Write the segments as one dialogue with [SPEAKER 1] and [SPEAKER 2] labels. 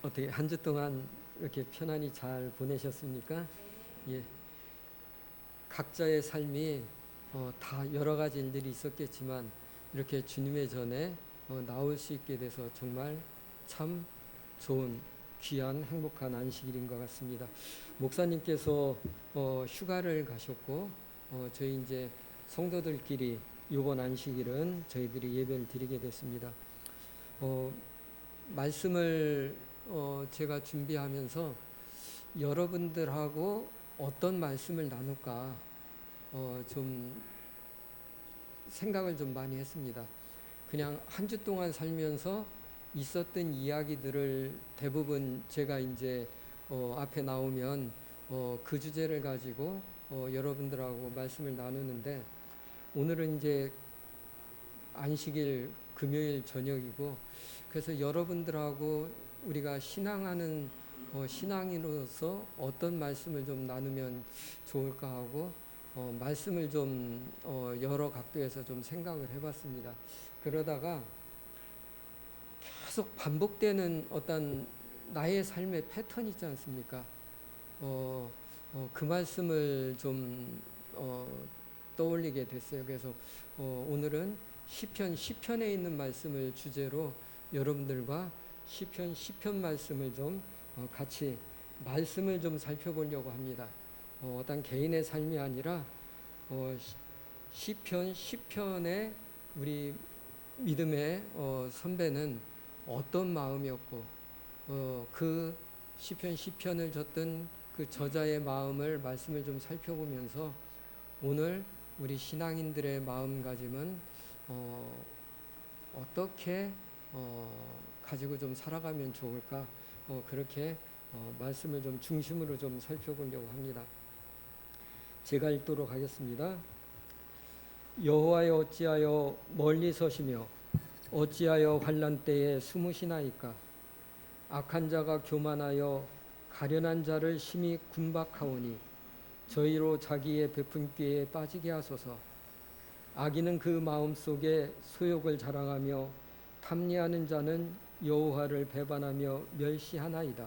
[SPEAKER 1] 어떻게 한 주 동안 이렇게 편안히 잘 보내셨습니까? 예. 각자의 삶이 다 여러 가지 일들이 있었겠지만 이렇게 주님의 전에 나올 수 있게 돼서 정말 참 좋은 귀한 행복한 안식일인 것 같습니다. 목사님께서 휴가를 가셨고 저희 이제 성도들끼리 이번 안식일은 저희들이 예배를 드리게 됐습니다. 어, 말씀을 제가 준비하면서 여러분들하고 어떤 말씀을 나눌까 좀 생각을 좀 많이 했습니다. 그냥 한 주 동안 살면서 있었던 이야기들을 대부분 제가 이제 앞에 나오면 그 주제를 가지고 여러분들하고 말씀을 나누는데 오늘은 이제 안식일 금요일 저녁이고 그래서 여러분들하고 우리가 신앙하는 신앙인으로서 어떤 말씀을 좀 나누면 좋을까 하고 말씀을 좀 여러 각도에서 좀 생각을 해봤습니다. 그러다가 계속 반복되는 어떤 나의 삶의 패턴이 있지 않습니까? 그 말씀을 좀 떠올리게 됐어요. 그래서 오늘은 시편에 있는 말씀을 주제로 여러분들과 시편 말씀을 좀 같이 말씀을 좀 살펴보려고 합니다. 어떤 개인의 삶이 아니라 시편의 우리 믿음의 선배는 어떤 마음이었고 그 시편을 졌던 그 저자의 마음을 말씀을 좀 살펴보면서 오늘 우리 신앙인들의 마음가짐은 어떻게 가지고 좀 살아가면 좋을까 그렇게 말씀을 좀 중심으로 좀 살펴보려고 합니다. 제가 읽도록 하겠습니다. 여호와여 어찌하여 멀리 서시며 어찌하여 환난 때에 숨으시나이까. 악한 자가 교만하여 가련한 자를 심히 군박하오니 저희로 자기의 베푼 꾀에 빠지게 하소서. 악인은 그 마음속에 소욕을 자랑하며 탐리하는 자는 여호와를 배반하며 멸시하나이다.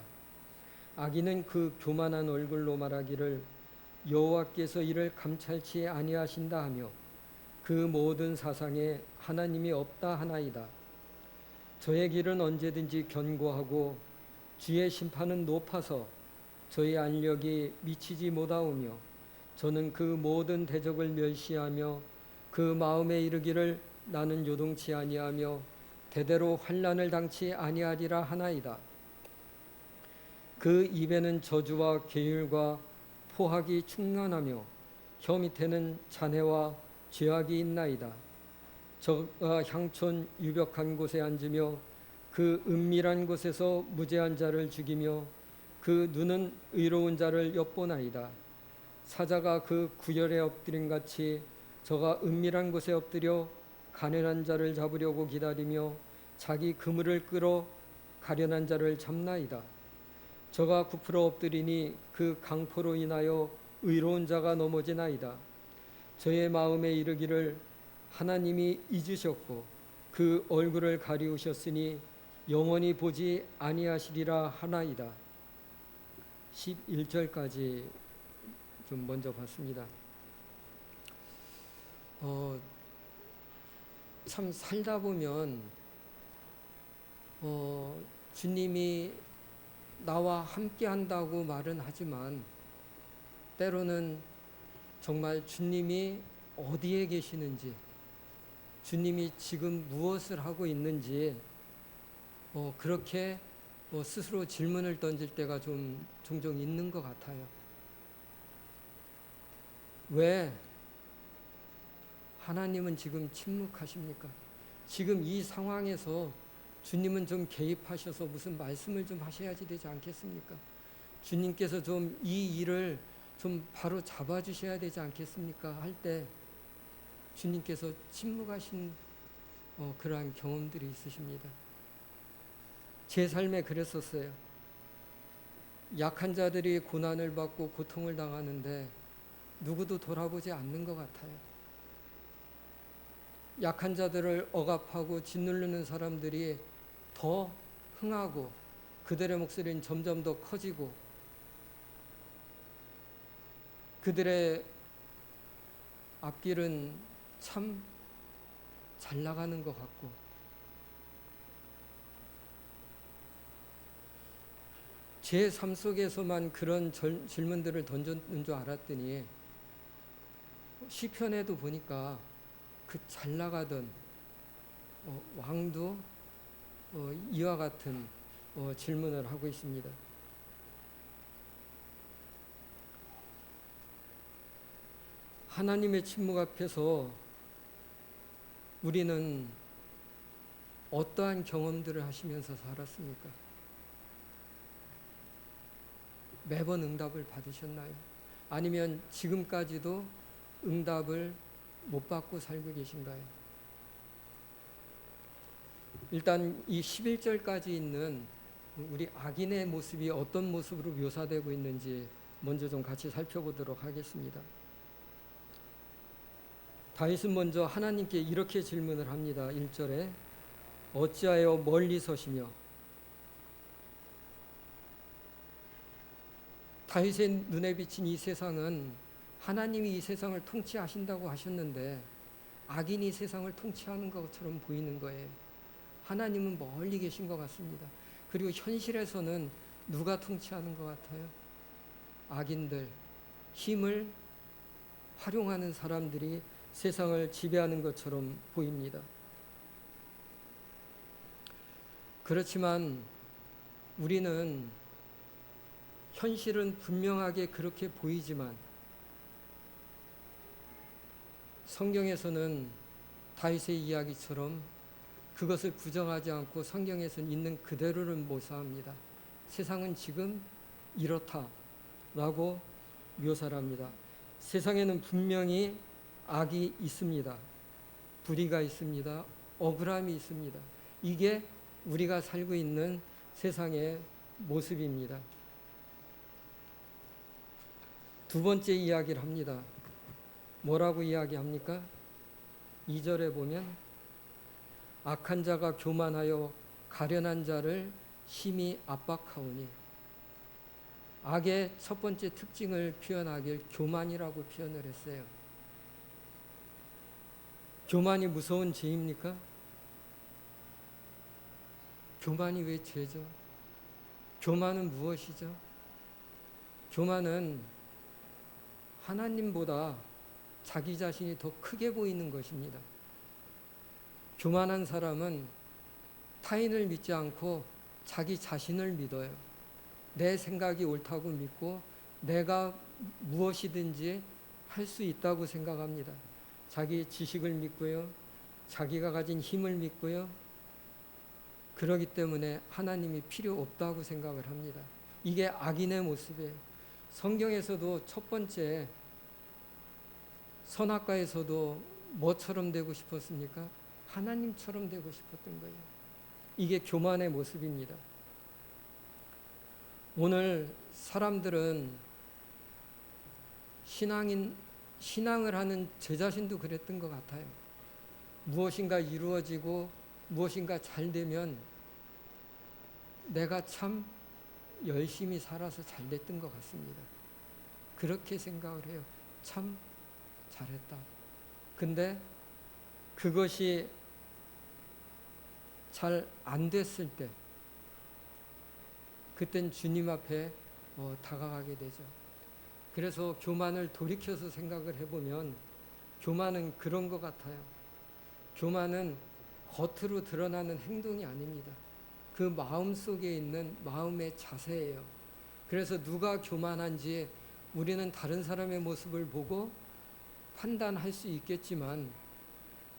[SPEAKER 1] 악인은 그 교만한 얼굴로 말하기를 여호와께서 이를 감찰치 아니하신다 하며 그 모든 사상에 하나님이 없다 하나이다. 저의 길은 언제든지 견고하고 주의 심판은 높아서 저의 안력이 미치지 못하오며 저는 그 모든 대적을 멸시하며 그 마음에 이르기를 나는 요동치 아니하며 대대로 환난을 당치 아니하리라 하나이다. 그 입에는 저주와 계율과 포악이 충만하며 혀 밑에는 잔해와 죄악이 있나이다. 저가 향촌 유벽한 곳에 앉으며 그 은밀한 곳에서 무죄한 자를 죽이며 그 눈은 의로운 자를 엿보나이다. 사자가 그 구열에 엎드린 같이 저가 은밀한 곳에 엎드려 가련한 자를 잡으려고 기다리며 자기 그물을 끌어 가련한 자를 잡나이다. 저가 굽으러 엎드리니 그 강포로 인하여 의로운 자가 넘어지나이다. 저의 마음에 이르기를 하나님이 잊으셨고 그 얼굴을 가리우셨으니 영원히 보지 아니하시리라 하나이다. 11절까지 좀 먼저 봤습니다. 참 살다 보면 주님이 나와 함께 한다고 말은 하지만 때로는 정말 주님이 어디에 계시는지 주님이 지금 무엇을 하고 있는지 그렇게 스스로 질문을 던질 때가 좀 종종 있는 것 같아요. 왜 하나님은 지금 침묵하십니까? 지금 이 상황에서 주님은 좀 개입하셔서 무슨 말씀을 좀 하셔야지 되지 않겠습니까? 주님께서 좀 이 일을 좀 바로 잡아주셔야 되지 않겠습니까? 할 때 주님께서 침묵하신 그러한 경험들이 있으십니다. 제 삶에 그랬었어요. 약한 자들이 고난을 받고 고통을 당하는데 누구도 돌아보지 않는 것 같아요. 약한 자들을 억압하고 짓누르는 사람들이 더 흥하고 그들의 목소리는 점점 더 커지고 그들의 앞길은 참 잘 나가는 것 같고 제 삶 속에서만 그런 질문들을 던졌는 줄 알았더니 시편에도 보니까 그 잘 나가던 왕도 이와 같은 질문을 하고 있습니다. 하나님의 침묵 앞에서 우리는 어떠한 경험들을 하시면서 살았습니까? 매번 응답을 받으셨나요? 아니면 지금까지도 응답을 못 받고 살고 계신가요? 일단 이 11절까지 있는 우리 악인의 모습이 어떤 모습으로 묘사되고 있는지 먼저 좀 같이 살펴보도록 하겠습니다. 다윗은 먼저 하나님께 이렇게 질문을 합니다. 1절에 어찌하여 멀리 서시며. 다윗의 눈에 비친 이 세상은 하나님이 이 세상을 통치하신다고 하셨는데 악인이 세상을 통치하는 것처럼 보이는 거예요. 하나님은 멀리 계신 것 같습니다. 그리고 현실에서는 누가 통치하는 것 같아요? 악인들, 힘을 활용하는 사람들이 세상을 지배하는 것처럼 보입니다. 그렇지만 우리는 현실은 분명하게 그렇게 보이지만 성경에서는 다윗의 이야기처럼 그것을 부정하지 않고 성경에서는 있는 그대로를 묘사합니다. 세상은 지금 이렇다라고 묘사를 합니다. 세상에는 분명히 악이 있습니다. 불의가 있습니다. 억울함이 있습니다. 이게 우리가 살고 있는 세상의 모습입니다. 두 번째 이야기를 합니다. 뭐라고 이야기합니까? 2절에 보면 악한 자가 교만하여 가련한 자를 심히 압박하오니. 악의 첫 번째 특징을 표현하길 교만이라고 표현을 했어요. 교만이 무서운 죄입니까? 교만이 왜 죄죠? 교만은 무엇이죠? 교만은 하나님보다 자기 자신이 더 크게 보이는 것입니다. 교만한 사람은 타인을 믿지 않고 자기 자신을 믿어요. 내 생각이 옳다고 믿고 내가 무엇이든지 할 수 있다고 생각합니다. 자기 지식을 믿고요. 자기가 가진 힘을 믿고요. 그러기 때문에 하나님이 필요 없다고 생각을 합니다. 이게 악인의 모습이에요. 성경에서도 첫 번째 선악과에서도 뭐처럼 되고 싶었습니까? 하나님처럼 되고 싶었던 거예요. 이게 교만의 모습입니다. 오늘 사람들은 신앙을 하는 제 자신도 그랬던 것 같아요. 무엇인가 이루어지고 무엇인가 잘 되면 내가 참 열심히 살아서 잘 됐던 것 같습니다. 그렇게 생각을 해요. 참 잘했다. 근데 그것이 잘 안 됐을 때 그땐 주님 앞에 다가가게 되죠. 그래서 교만을 돌이켜서 생각을 해보면 교만은 그런 것 같아요. 교만은 겉으로 드러나는 행동이 아닙니다. 그 마음 속에 있는 마음의 자세예요. 그래서 누가 교만한지 우리는 다른 사람의 모습을 보고 판단할 수 있겠지만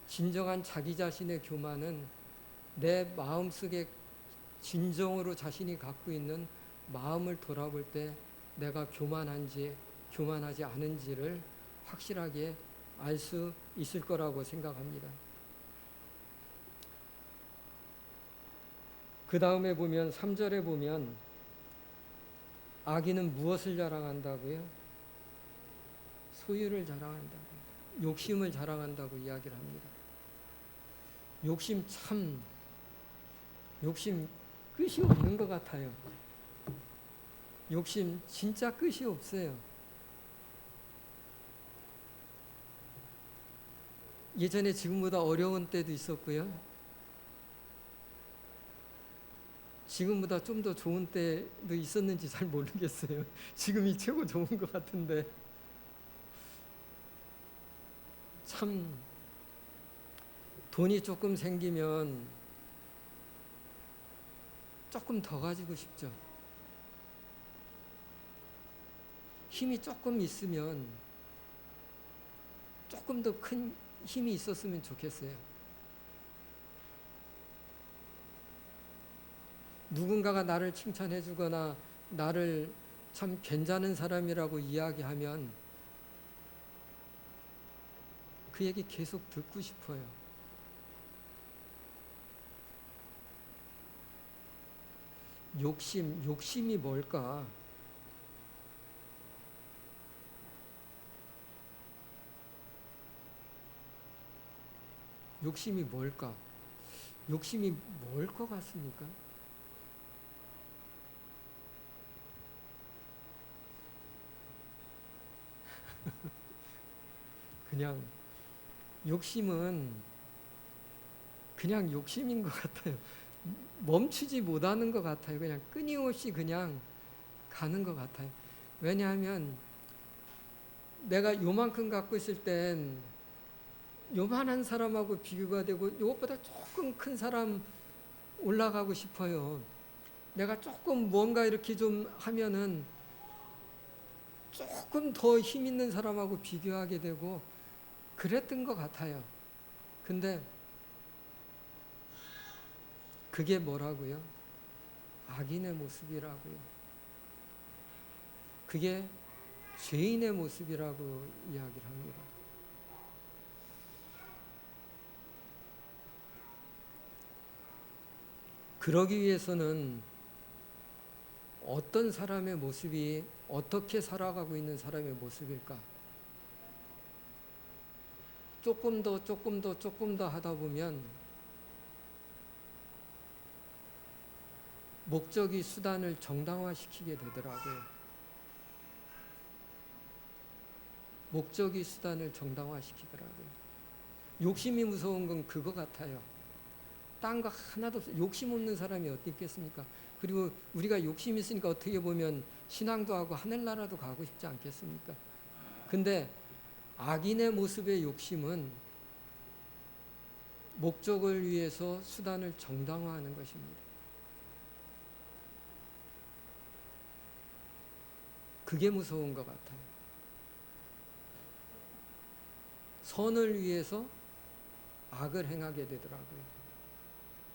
[SPEAKER 1] 진정한 자기 자신의 교만은 내 마음속에 진정으로 자신이 갖고 있는 마음을 돌아볼 때 내가 교만한지 교만하지 않은지를 확실하게 알 수 있을 거라고 생각합니다. 그 다음에 보면 3절에 보면 악인은 무엇을 자랑한다고요? 소유를 자랑한다고, 욕심을 자랑한다고 이야기를 합니다. 욕심 끝이 없는 것 같아요. 욕심 진짜 끝이 없어요. 예전에 지금보다 어려운 때도 있었고요. 지금보다 좀 더 좋은 때도 있었는지 잘 모르겠어요. 지금이 최고 좋은 것 같은데. 참 돈이 조금 생기면 조금 더 가지고 싶죠. 힘이 조금 있으면 조금 더 큰 힘이 있었으면 좋겠어요. 누군가가 나를 칭찬해 주거나 나를 참 괜찮은 사람이라고 이야기하면 그 얘기 계속 듣고 싶어요. 욕심이 뭘까? 욕심이 뭘까? 욕심이 뭘 것 같습니까? 그냥 욕심은 그냥 욕심인 것 같아요. 멈추지 못하는 것 같아요. 그냥 끊임없이 그냥 가는 것 같아요. 왜냐하면 내가 요만큼 갖고 있을 땐 요만한 사람하고 비교가 되고 이것보다 조금 큰 사람 올라가고 싶어요. 내가 조금 뭔가 이렇게 좀 하면은 조금 더 힘 있는 사람하고 비교하게 되고 그랬던 것 같아요. 근데 그게 뭐라고요? 악인의 모습이라고요. 그게 죄인의 모습이라고 이야기를 합니다. 그러기 위해서는 어떤 사람의 모습이 어떻게 살아가고 있는 사람의 모습일까? 조금 더 하다 보면 목적이 수단을 정당화시키게 되더라고요. 목적이 수단을 정당화시키더라고요. 욕심이 무서운 건 그거 같아요. 딴 거 하나도 없어요. 욕심 없는 사람이 어디 있겠습니까? 그리고 우리가 욕심이 있으니까 어떻게 보면 신앙도 하고 하늘나라도 가고 싶지 않겠습니까? 근데 악인의 모습의 욕심은 목적을 위해서 수단을 정당화하는 것입니다. 그게 무서운 것 같아요. 선을 위해서 악을 행하게 되더라고요.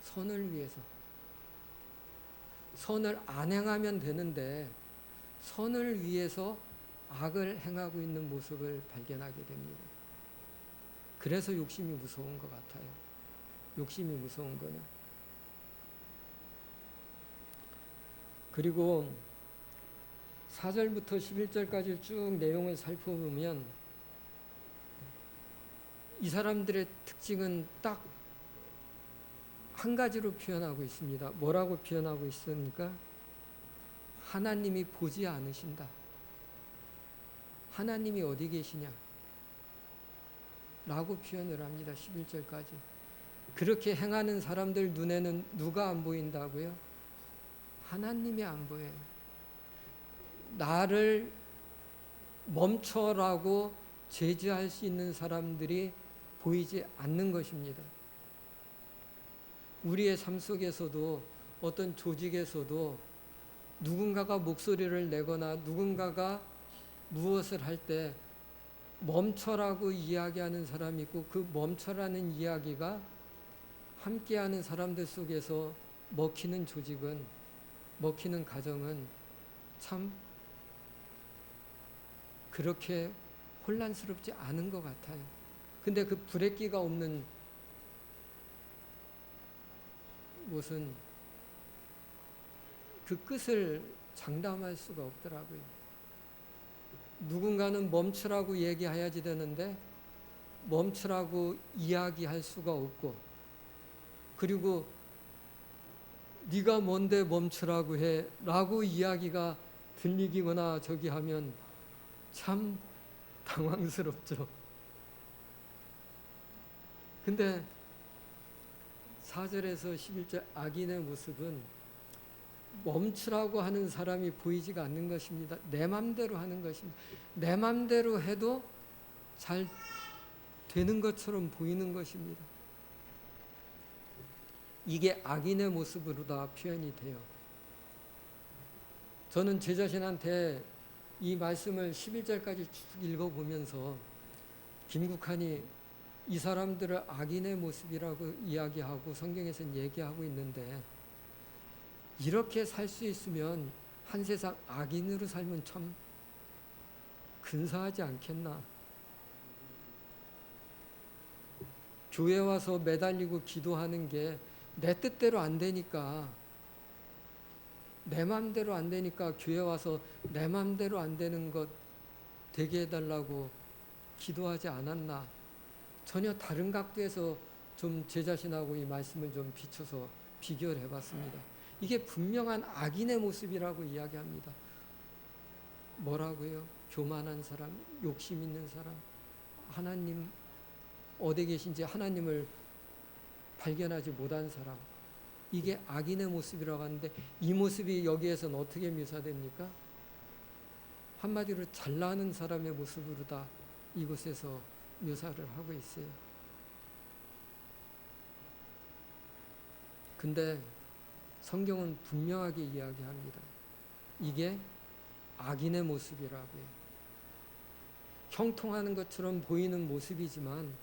[SPEAKER 1] 선을 위해서. 선을 안 행하면 되는데 선을 위해서 악을 행하고 있는 모습을 발견하게 됩니다. 그래서 욕심이 무서운 것 같아요. 욕심이 무서운 거는. 그리고 4절부터 11절까지 쭉 내용을 살펴보면 이 사람들의 특징은 딱 한 가지로 표현하고 있습니다. 뭐라고 표현하고 있습니까? 하나님이 보지 않으신다. 하나님이 어디 계시냐? 라고 표현을 합니다. 11절까지. 그렇게 행하는 사람들 눈에는 누가 안 보인다고요? 하나님이 안 보여요. 나를 멈춰라고 제지할 수 있는 사람들이 보이지 않는 것입니다. 우리의 삶 속에서도 어떤 조직에서도 누군가가 목소리를 내거나 누군가가 무엇을 할 때 멈춰라고 이야기하는 사람이 있고 그 멈춰라는 이야기가 함께하는 사람들 속에서 먹히는 조직은 먹히는 가정은 참 그렇게 혼란스럽지 않은 것 같아요. 근데 그 브레이크가 없는 곳은 그 끝을 장담할 수가 없더라고요. 누군가는 멈추라고 얘기해야지 되는데 멈추라고 이야기할 수가 없고 그리고 네가 뭔데 멈추라고 해 라고 이야기가 들리거나 저기 하면 참 당황스럽죠. 근데 4절에서 11절 악인의 모습은 멈추라고 하는 사람이 보이지가 않는 것입니다. 내 맘대로 하는 것입니다. 내 맘대로 해도 잘 되는 것처럼 보이는 것입니다. 이게 악인의 모습으로 다 표현이 돼요. 저는 제 자신한테 이 말씀을 11절까지 쭉 읽어보면서 김국환이 이 사람들을 악인의 모습이라고 이야기하고 성경에서는 얘기하고 있는데 이렇게 살 수 있으면 한 세상 악인으로 살면 참 근사하지 않겠나. 교회 와서 매달리고 기도하는 게 내 뜻대로 안 되니까 내 맘대로 안 되니까 교회 와서 내 맘대로 안 되는 것 되게 해달라고 기도하지 않았나. 전혀 다른 각도에서 좀 제 자신하고 이 말씀을 좀 비춰서 비교를 해봤습니다. 이게 분명한 악인의 모습이라고 이야기합니다. 뭐라고요? 교만한 사람, 욕심 있는 사람, 하나님 어디 계신지 하나님을 발견하지 못한 사람, 이게 악인의 모습이라고 하는데 이 모습이 여기에서는 어떻게 묘사됩니까? 한마디로 잘나는 사람의 모습으로 다 이곳에서 묘사를 하고 있어요. 근데 성경은 분명하게 이야기합니다. 이게 악인의 모습이라고요. 형통하는 것처럼 보이는 모습이지만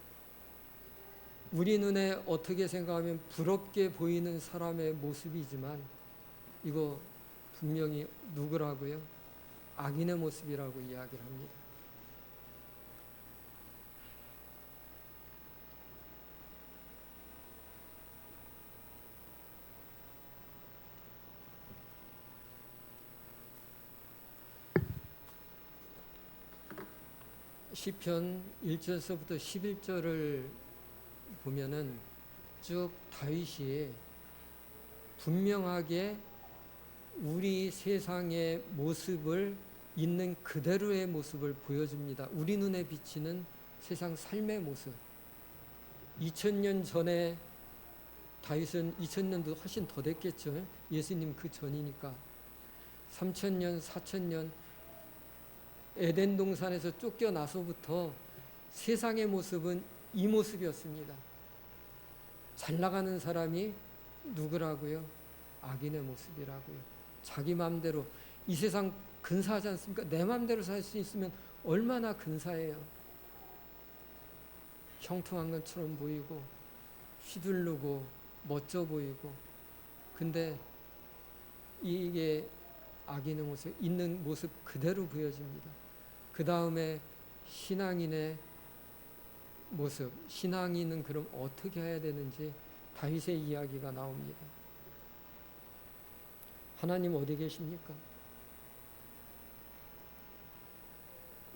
[SPEAKER 1] 우리 눈에 어떻게 생각하면 부럽게 보이는 사람의 모습이지만 이거 분명히 누구라고요? 악인의 모습이라고 이야기를 합니다. 시편 1절서부터 11절을 보면은 쭉 다윗이 분명하게 우리 세상의 모습을 있는 그대로의 모습을 보여줍니다. 우리 눈에 비치는 세상 삶의 모습. 2000년 전에 다윗은 2000년도 훨씬 더 됐겠죠. 예수님 그 전이니까. 3000년, 4000년 에덴 동산에서 쫓겨나서부터 세상의 모습은 이 모습이었습니다. 잘 나가는 사람이 누구라고요? 악인의 모습이라고요. 자기 마음대로 이 세상 근사하지 않습니까? 내 마음대로 살 수 있으면 얼마나 근사해요. 형통한 것처럼 보이고 휘두르고 멋져 보이고 근데 이게 악인의 모습, 있는 모습 그대로 보여집니다. 그 다음에 신앙인의 모습, 신앙인은 그럼 어떻게 해야 되는지 다윗의 이야기가 나옵니다. 하나님 어디 계십니까?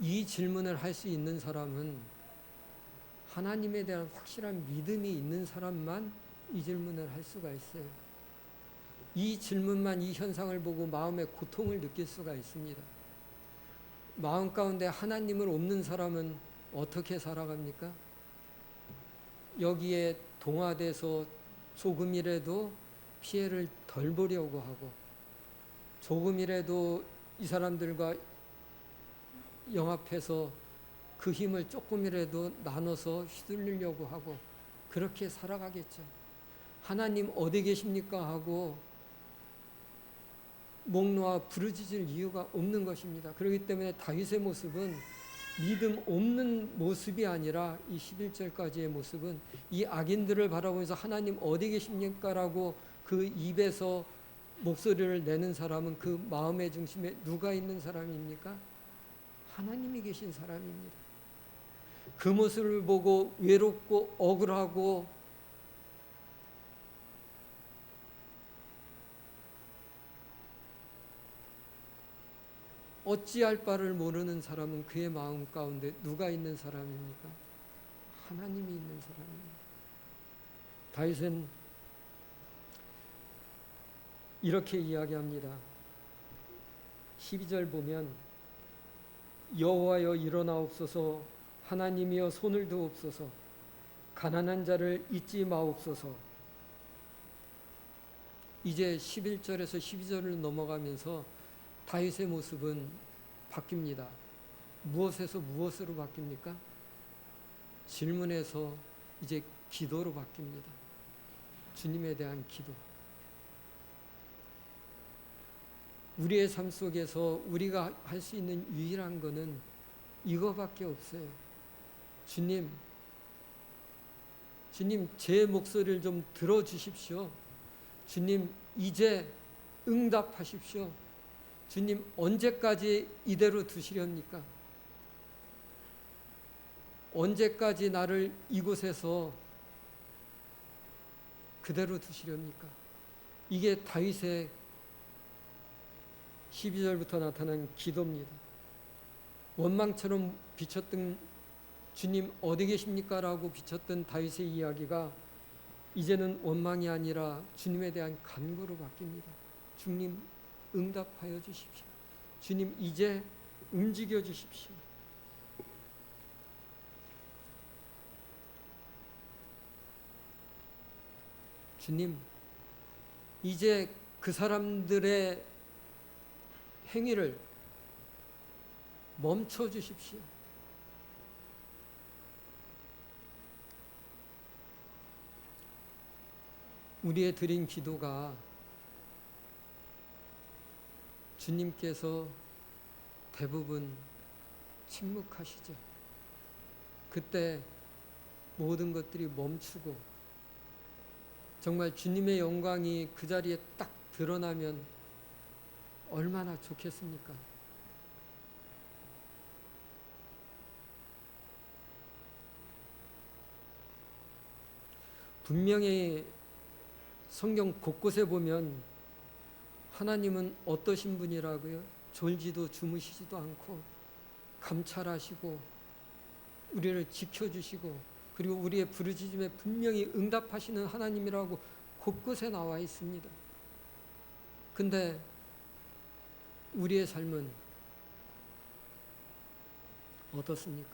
[SPEAKER 1] 이 질문을 할 수 있는 사람은 하나님에 대한 확실한 믿음이 있는 사람만 이 질문을 할 수가 있어요. 이 질문만 이 현상을 보고 마음의 고통을 느낄 수가 있습니다. 마음 가운데 하나님을 없는 사람은 어떻게 살아갑니까? 여기에 동화돼서 조금이라도 피해를 덜 보려고 하고 조금이라도 이 사람들과 영합해서 그 힘을 조금이라도 나눠서 휘둘리려고 하고 그렇게 살아가겠죠. 하나님 어디 계십니까? 하고 목 놓아 부르짖을 이유가 없는 것입니다. 그렇기 때문에 다윗의 모습은 믿음 없는 모습이 아니라 이 11절까지의 모습은 이 악인들을 바라보면서 하나님 어디 계십니까? 라고 그 입에서 목소리를 내는 사람은 그 마음의 중심에 누가 있는 사람입니까? 하나님이 계신 사람입니다. 그 모습을 보고 외롭고 억울하고 어찌할 바를 모르는 사람은 그의 마음 가운데 누가 있는 사람입니까? 하나님이 있는 사람입니다. 다윗은 이렇게 이야기합니다. 12절 보면 여호와여 일어나옵소서, 하나님이여 손을 드옵소서, 가난한 자를 잊지 마옵소서. 이제 11절에서 12절을 넘어가면서 다윗의 모습은 바뀝니다. 무엇에서 무엇으로 바뀝니까? 질문에서 이제 기도로 바뀝니다. 주님에 대한 기도. 우리의 삶 속에서 우리가 할 수 있는 유일한 것은 이거밖에 없어요. 주님, 제 목소리를 좀 들어주십시오. 주님, 이제 응답하십시오. 주님, 언제까지 이대로 두시렵니까? 언제까지 나를 이곳에서 그대로 두시렵니까? 이게 다윗의 12절부터 나타난 기도입니다. 원망처럼 비쳤던 주님 어디 계십니까? 라고 비쳤던 다윗의 이야기가 이제는 원망이 아니라 주님에 대한 간구로 바뀝니다. 주님 응답하여 주십시오. 주님 이제 움직여 주십시오. 주님 이제 그 사람들의 행위를 멈춰 주십시오. 우리의 드린 기도가 주님께서 대부분 침묵하시죠. 그때 모든 것들이 멈추고 정말 주님의 영광이 그 자리에 딱 드러나면 얼마나 좋겠습니까? 분명히 성경 곳곳에 보면 하나님은 어떠신 분이라고요? 졸지도 주무시지도 않고 감찰하시고 우리를 지켜주시고 그리고 우리의 부르짖음에 분명히 응답하시는 하나님이라고 곳곳에 나와 있습니다. 근데 우리의 삶은 어떻습니까?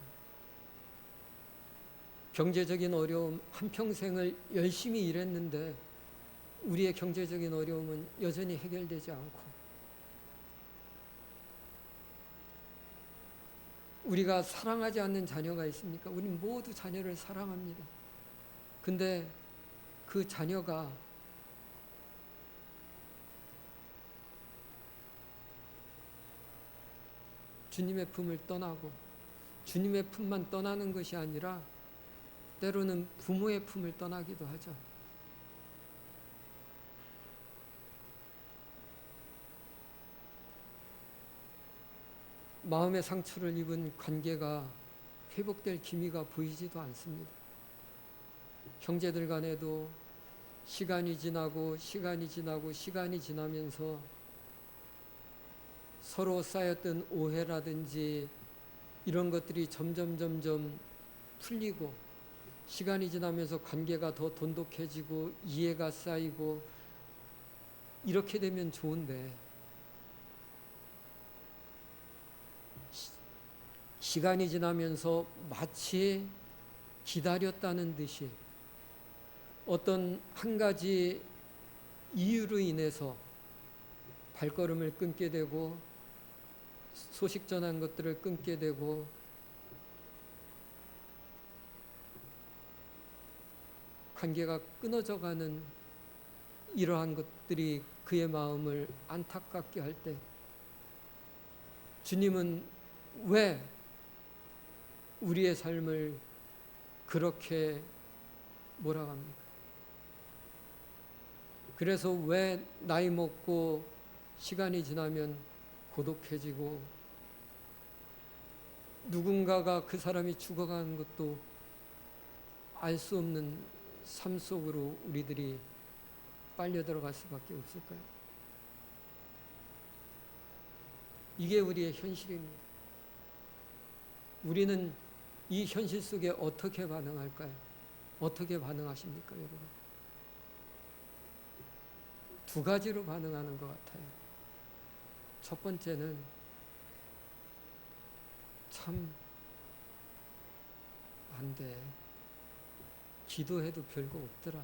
[SPEAKER 1] 경제적인 어려움, 한평생을 열심히 일했는데 우리의 경제적인 어려움은 여전히 해결되지 않고 우리가 사랑하지 않는 자녀가 있습니까? 우리는 모두 자녀를 사랑합니다. 근데 그 자녀가 주님의 품을 떠나고 주님의 품만 떠나는 것이 아니라 때로는 부모의 품을 떠나기도 하죠. 마음의 상처를 입은 관계가 회복될 기미가 보이지도 않습니다. 형제들 간에도 시간이 지나면서 서로 쌓였던 오해라든지 이런 것들이 점점 풀리고 시간이 지나면서 관계가 더 돈독해지고 이해가 쌓이고 이렇게 되면 좋은데 시간이 지나면서 마치 기다렸다는 듯이 어떤 한 가지 이유로 인해서 발걸음을 끊게 되고 소식 전한 것들을 끊게 되고 관계가 끊어져가는 이러한 것들이 그의 마음을 안타깝게 할 때 주님은 왜 우리의 삶을 그렇게 몰아갑니까? 그래서 왜 나이 먹고 시간이 지나면 고독해지고 누군가가 그 사람이 죽어가는 것도 알 수 없는 삶 속으로 우리들이 빨려 들어갈 수밖에 없을까요? 이게 우리의 현실입니다. 우리는 이 현실 속에 어떻게 반응할까요? 어떻게 반응하십니까, 여러분? 두 가지로 반응하는 것 같아요. 첫 번째는 참 안 돼. 기도해도 별거 없더라.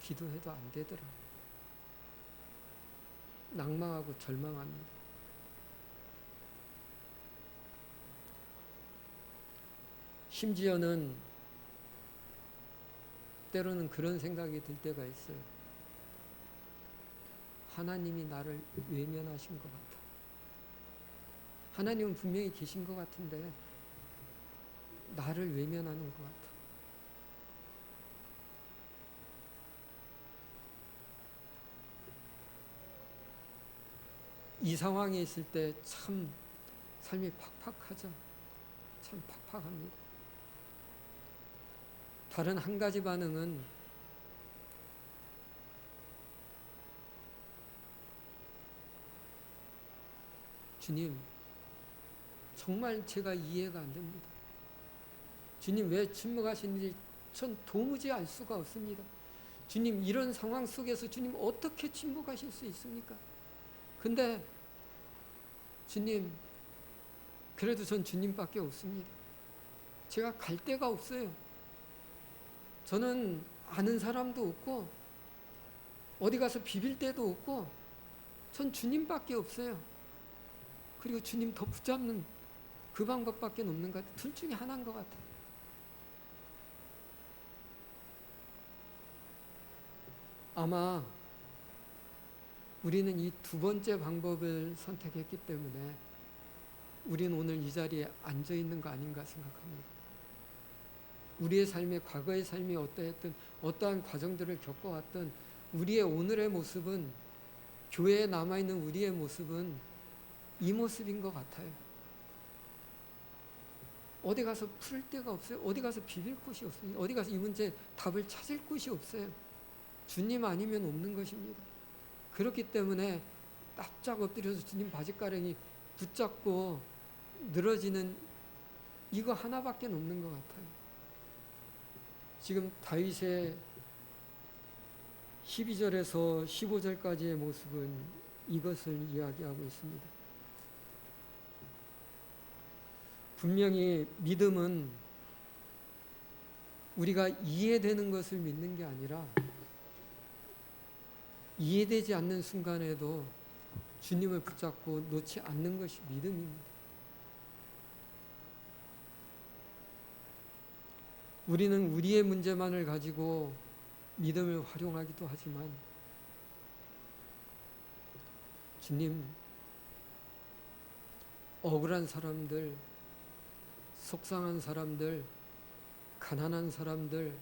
[SPEAKER 1] 기도해도 안 되더라. 낭망하고 절망합니다. 심지어는 때로는 그런 생각이 들 때가 있어요. 하나님이 나를 외면하신 것 같아. 하나님은 분명히 계신 것 같은데 나를 외면하는 것 같아. 이 상황에 있을 때 참 삶이 팍팍하죠. 참 팍팍합니다. 다른 한 가지 반응은 주님, 정말 제가 이해가 안 됩니다. 주님 왜 침묵하시는지 전 도무지 알 수가 없습니다. 주님 이런 상황 속에서 주님 어떻게 침묵하실 수 있습니까? 근데 주님 그래도 전 주님밖에 없습니다. 제가 갈 데가 없어요. 저는 아는 사람도 없고 어디 가서 비빌 데도 없고 전 주님밖에 없어요. 그리고 주님 더 붙잡는 그 방법밖에 없는 것 같아요. 둘 중에 하나인 것 같아요. 아마 우리는 이 두 번째 방법을 선택했기 때문에 우리는 오늘 이 자리에 앉아 있는 거 아닌가 생각합니다. 우리의 삶의 과거의 삶이 어떠했든 어떠한 과정들을 겪어왔든 우리의 오늘의 모습은 교회에 남아있는 우리의 모습은 이 모습인 것 같아요. 어디 가서 풀 데가 없어요. 어디 가서 비빌 곳이 없어요. 어디 가서 이 문제에 답을 찾을 곳이 없어요. 주님 아니면 없는 것입니다. 그렇기 때문에 납작 엎드려서 주님 바짓가랑이 붙잡고 늘어지는 이거 하나밖에 없는 것 같아요. 지금 다윗의 12절에서 15절까지의 모습은 이것을 이야기하고 있습니다. 분명히 믿음은 우리가 이해되는 것을 믿는 게 아니라 이해되지 않는 순간에도 주님을 붙잡고 놓지 않는 것이 믿음입니다. 우리는 우리의 문제만을 가지고 믿음을 활용하기도 하지만 주님, 억울한 사람들, 속상한 사람들, 가난한 사람들,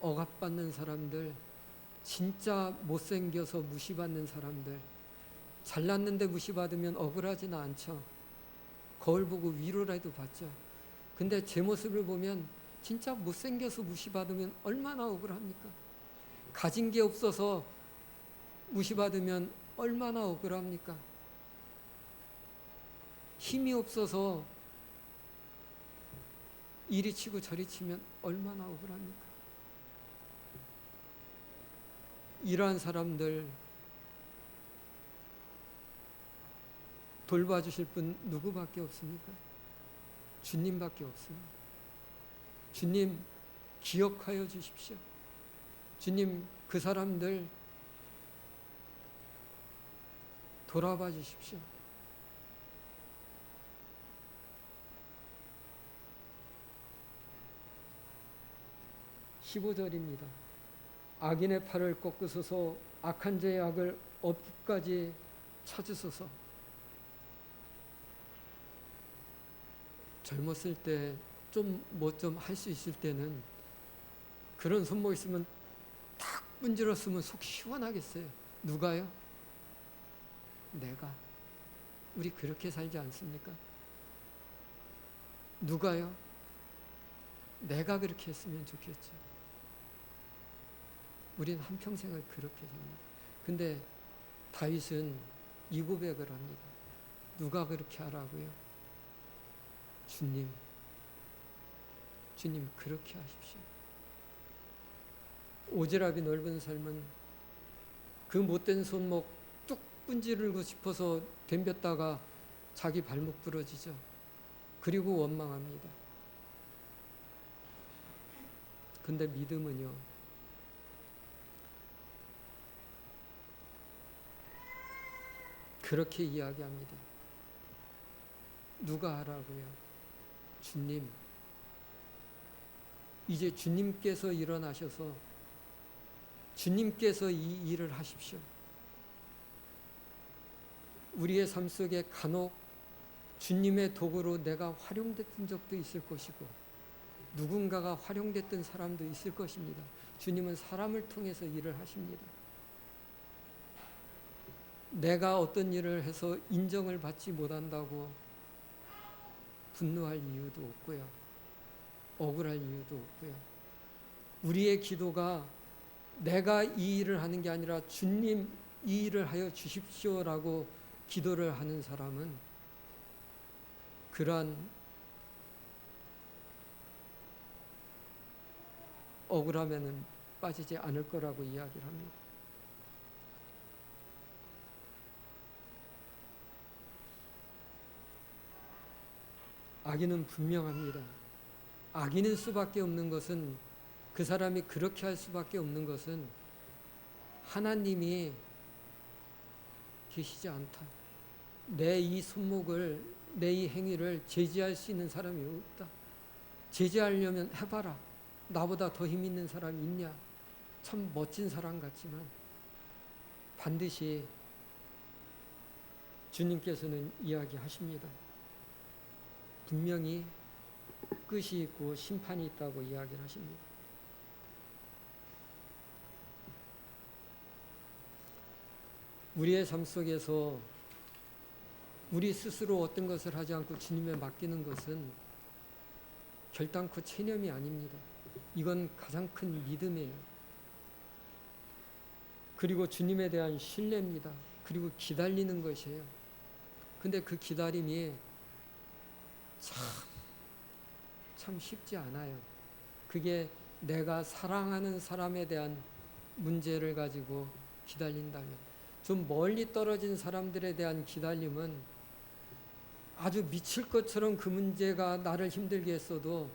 [SPEAKER 1] 억압받는 사람들, 진짜 못생겨서 무시받는 사람들, 잘났는데 무시받으면 억울하지는 않죠. 거울 보고 위로라도 받죠. 근데 제 모습을 보면 진짜 못생겨서 무시받으면 얼마나 억울합니까? 가진 게 없어서 무시받으면 얼마나 억울합니까? 힘이 없어서 이리 치고 저리 치면 얼마나 억울합니까? 이러한 사람들 돌봐주실 분 누구밖에 없습니까? 주님밖에 없습니다. 주님 기억하여 주십시오. 주님 그 사람들 돌아봐 주십시오. (15절입니다) 악인의 팔을 꺾으소서 악한 자의 악을 엎까지 찾으소서. 젊었을 때 좀 뭐 좀 할 수 있을 때는 그런 손목 있으면 탁 문질렀으면 속 시원하겠어요. 누가요? 내가. 우리 그렇게 살지 않습니까? 누가요? 내가 그렇게 했으면 좋겠죠. 우리는 한평생을 그렇게 삽니다. 근데 다윗은 이 고백을 합니다. 누가 그렇게 하라고요? 주님. 주님 그렇게 하십시오. 오지랖이 넓은 삶은 그 못된 손목 뚝 분지르고 싶어서 덤볐다가 자기 발목 부러지죠. 그리고 원망합니다. 근데 믿음은요, 그렇게 이야기합니다. 누가 하라고요? 주님. 이제 주님께서 일어나셔서 주님께서 이 일을 하십시오. 우리의 삶 속에 간혹 주님의 도구로 내가 활용됐던 적도 있을 것이고 누군가가 활용됐던 사람도 있을 것입니다. 주님은 사람을 통해서 일을 하십니다. 내가 어떤 일을 해서 인정을 받지 못한다고 분노할 이유도 없고요. 억울할 이유도 없고요. 우리의 기도가 내가 이 일을 하는 게 아니라 주님 이 일을 하여 주십시오라고 기도를 하는 사람은 그러한 억울함에는 빠지지 않을 거라고 이야기를 합니다. 악인은 분명합니다. 악인일 수밖에 없는 것은, 그 사람이 그렇게 할 수밖에 없는 것은 하나님이 계시지 않다. 내 이 손목을, 내 이 행위를 제지할 수 있는 사람이 없다. 제지하려면 해봐라. 나보다 더 힘 있는 사람이 있냐? 참 멋진 사람 같지만 반드시 주님께서는 이야기하십니다. 분명히 끝이 있고 심판이 있다고 이야기를 하십니다. 우리의 삶 속에서 우리 스스로 어떤 것을 하지 않고 주님에 맡기는 것은 결단코 체념이 아닙니다. 이건 가장 큰 믿음이에요. 그리고 주님에 대한 신뢰입니다. 그리고 기다리는 것이에요. 근데 그 기다림이 참 쉽지 않아요. 그게 내가 사랑하는 사람에 대한 문제를 가지고 기다린다면, 좀 멀리 떨어진 사람들에 대한 기다림은 아주 미칠 것처럼 그 문제가 나를 힘들게 했어도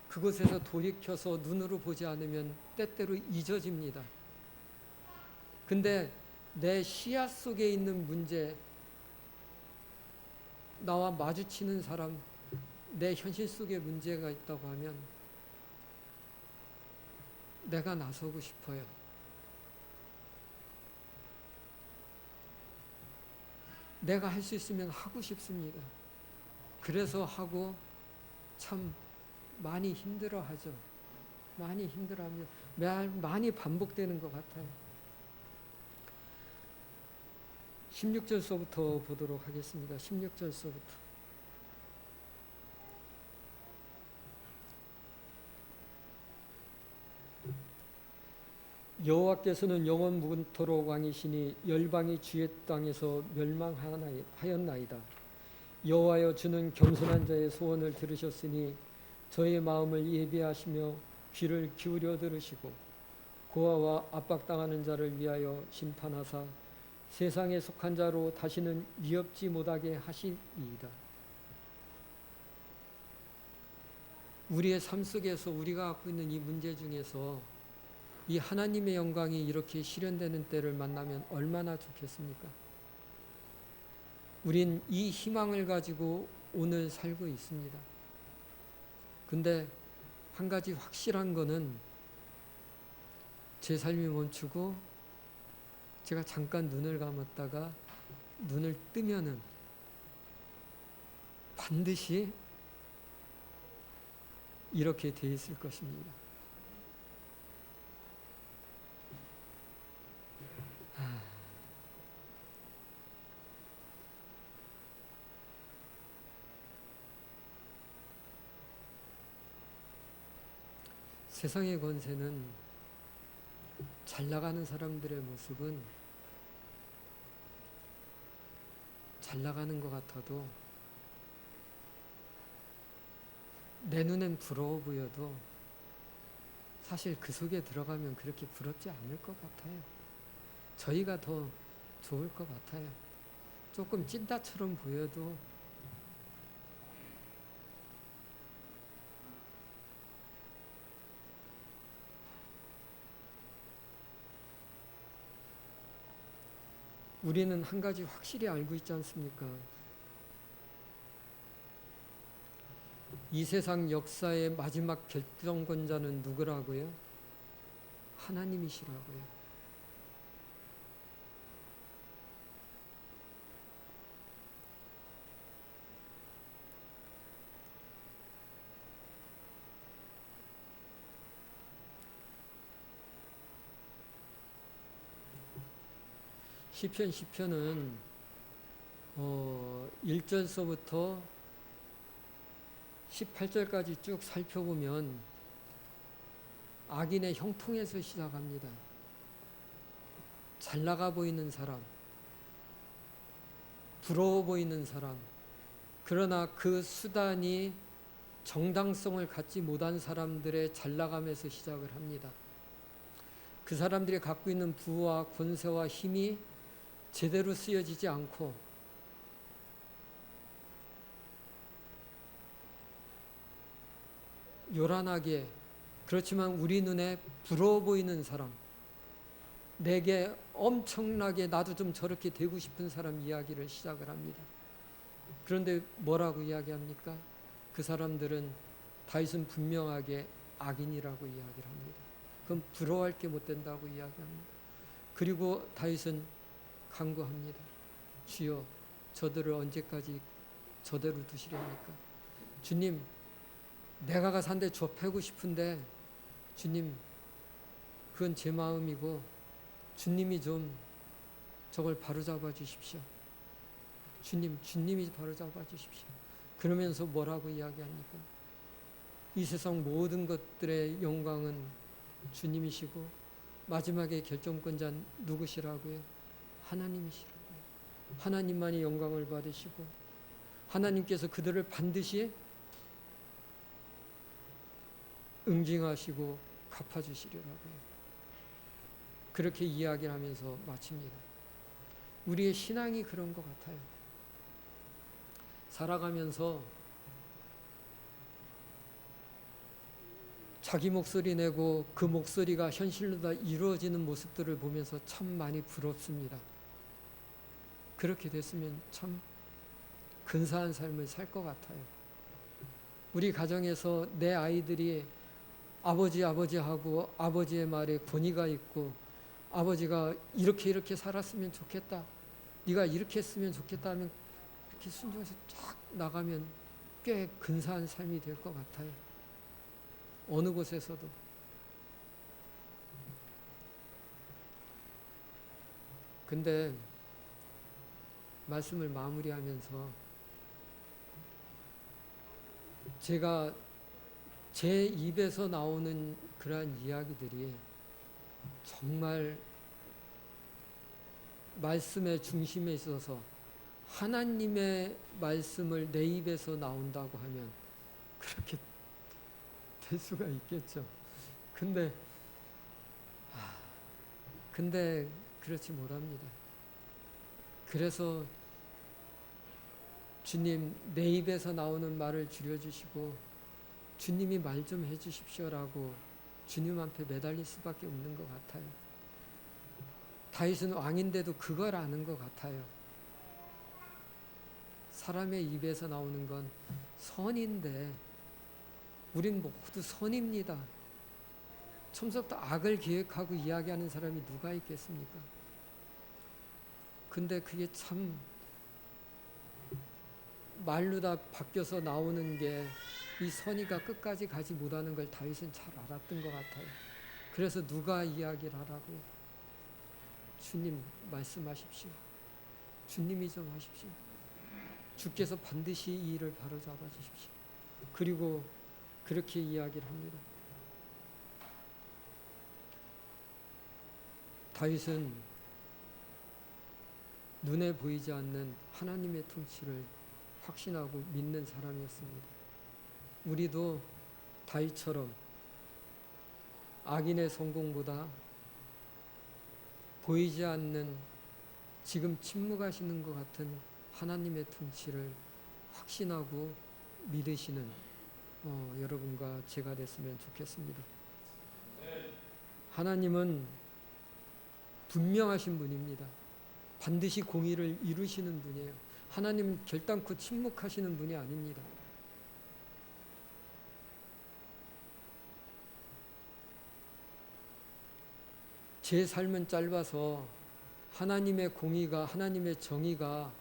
[SPEAKER 1] 그곳에서 돌이켜서 눈으로 보지 않으면 때때로 잊어집니다. 근데 내 시야 속에 있는 문제, 나와 마주치는 사람, 내 현실 속에 문제가 있다고 하면 내가 나서고 싶어요. 내가 할 수 있으면 하고 싶습니다. 그래서 하고 참 많이 힘들어하죠. 많이 힘들어합니다. 많이 반복되는 것 같아요. 16절서부터 보도록 하겠습니다. 16절서부터. 여호와께서는 영원 무궁토록 왕이시니 열방이 주의 땅에서 멸망하였나이다. 여호와여, 주는 겸손한 자의 소원을 들으셨으니 저의 마음을 예비하시며 귀를 기울여 들으시고 고아와 압박당하는 자를 위하여 심판하사 세상에 속한 자로 다시는 위협지 못하게 하시리이다. 우리의 삶 속에서 우리가 갖고 있는 이 문제 중에서 이 하나님의 영광이 이렇게 실현되는 때를 만나면 얼마나 좋겠습니까? 우린 이 희망을 가지고 오늘 살고 있습니다. 근데 한 가지 확실한 거는 제 삶이 멈추고 제가 잠깐 눈을 감았다가 눈을 뜨면은 반드시 이렇게 돼 있을 것입니다. 세상의 권세는, 잘 나가는 사람들의 모습은 잘 나가는 것 같아도 내 눈엔 부러워 보여도 사실 그 속에 들어가면 그렇게 부럽지 않을 것 같아요. 저희가 더 좋을 것 같아요. 조금 찐따처럼 보여도 우리는 한 가지 확실히 알고 있지 않습니까? 이 세상 역사의 마지막 결정권자는 누구라고요? 하나님이시라고요. 시편은 1절서부터 18절까지 쭉 살펴보면 악인의 형통에서 시작합니다. 잘 나가 보이는 사람, 부러워 보이는 사람, 그러나 그 수단이 정당성을 갖지 못한 사람들의 잘 나감에서 시작을 합니다. 그 사람들이 갖고 있는 부와 권세와 힘이 제대로 쓰여지지 않고 요란하게, 그렇지만 우리 눈에 부러워 보이는 사람, 내게 엄청나게 나도 좀 저렇게 되고 싶은 사람 이야기를 시작을 합니다. 그런데 뭐라고 이야기합니까? 그 사람들은 다윗은 분명하게 악인이라고 이야기를 합니다. 그럼 부러워할 게 못 된다고 이야기합니다. 그리고 다윗은 간구합니다. 주여, 저들을 언제까지 저대로 두시렵니까? 주님, 내가 가서 한 대 좁히고 싶은데 주님, 그건 제 마음이고 주님이 좀 저걸 바로잡아 주십시오. 주님이 바로잡아 주십시오. 그러면서 뭐라고 이야기합니까? 이 세상 모든 것들의 영광은 주님이시고 마지막에 결정권자 누구시라고요? 하나님이시라고요. 하나님만이 영광을 받으시고 하나님께서 그들을 반드시 응징하시고 갚아주시리라고요. 그렇게 이야기를 하면서 마칩니다. 우리의 신앙이 그런 것 같아요. 살아가면서 자기 목소리 내고 그 목소리가 현실로 다 이루어지는 모습들을 보면서 참 많이 부럽습니다. 그렇게 됐으면 참 근사한 삶을 살 것 같아요. 우리 가정에서 내 아이들이 아버지 하고 아버지의 말에 권위가 있고 아버지가 이렇게 살았으면 좋겠다, 네가 이렇게 했으면 좋겠다 하면 이렇게 순종해서 쫙 나가면 꽤 근사한 삶이 될 것 같아요. 어느 곳에서도. 근데 말씀을 마무리하면서 제가 제 입에서 나오는 그러한 이야기들이 정말 말씀의 중심에 있어서 하나님의 말씀을 내 입에서 나온다고 하면 그렇게 될 수가 있겠죠. 근데 그렇지 못합니다. 그래서 주님, 내 입에서 나오는 말을 줄여주시고 주님이 말 좀 해주십시오라고 주님 앞에 매달릴 수밖에 없는 것 같아요. 다윗은 왕인데도 그걸 아는 것 같아요. 사람의 입에서 나오는 건 선인데 우린 모두 선입니다. 처음부터 악을 계획하고 이야기하는 사람이 누가 있겠습니까? 근데 그게 참 말로 다 바뀌어서 나오는 게 이 선의가 끝까지 가지 못하는 걸 다윗은 잘 알았던 것 같아요. 그래서 누가 이야기를 하라고요? 주님 말씀하십시오. 주님이 좀 하십시오. 주께서 반드시 이 일을 바로잡아 주십시오. 그리고 그렇게 이야기를 합니다. 다윗은 눈에 보이지 않는 하나님의 통치를 확신하고 믿는 사람이었습니다. 우리도 다윗처럼 악인의 성공보다 보이지 않는 지금 침묵하시는 것 같은 하나님의 통치를 확신하고 믿으시는 여러분과 제가 됐으면 좋겠습니다. 하나님은 분명하신 분입니다. 반드시 공의를 이루시는 분이에요. 하나님은 결단코 침묵하시는 분이 아닙니다. 제 삶은 짧아서 하나님의 공의가, 하나님의 정의가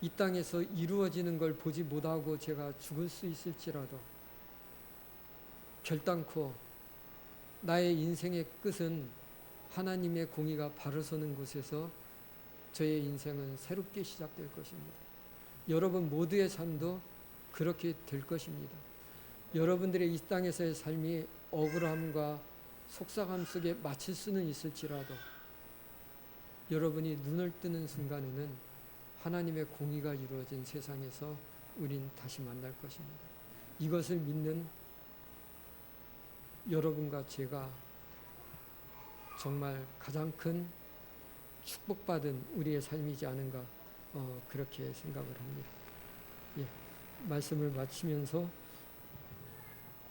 [SPEAKER 1] 이 땅에서 이루어지는 걸 보지 못하고 제가 죽을 수 있을지라도 결단코 나의 인생의 끝은 하나님의 공의가 바로 서는 곳에서 저의 인생은 새롭게 시작될 것입니다. 여러분 모두의 삶도 그렇게 될 것입니다. 여러분들의 이 땅에서의 삶이 억울함과 속상함 속에 마칠 수는 있을지라도 여러분이 눈을 뜨는 순간에는 하나님의 공의가 이루어진 세상에서 우린 다시 만날 것입니다. 이것을 믿는 여러분과 제가 정말 가장 큰 축복받은 우리의 삶이지 않은가 그렇게 생각을 합니다. 예, 말씀을 마치면서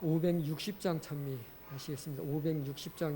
[SPEAKER 1] 560장 찬미하시겠습니다. 560장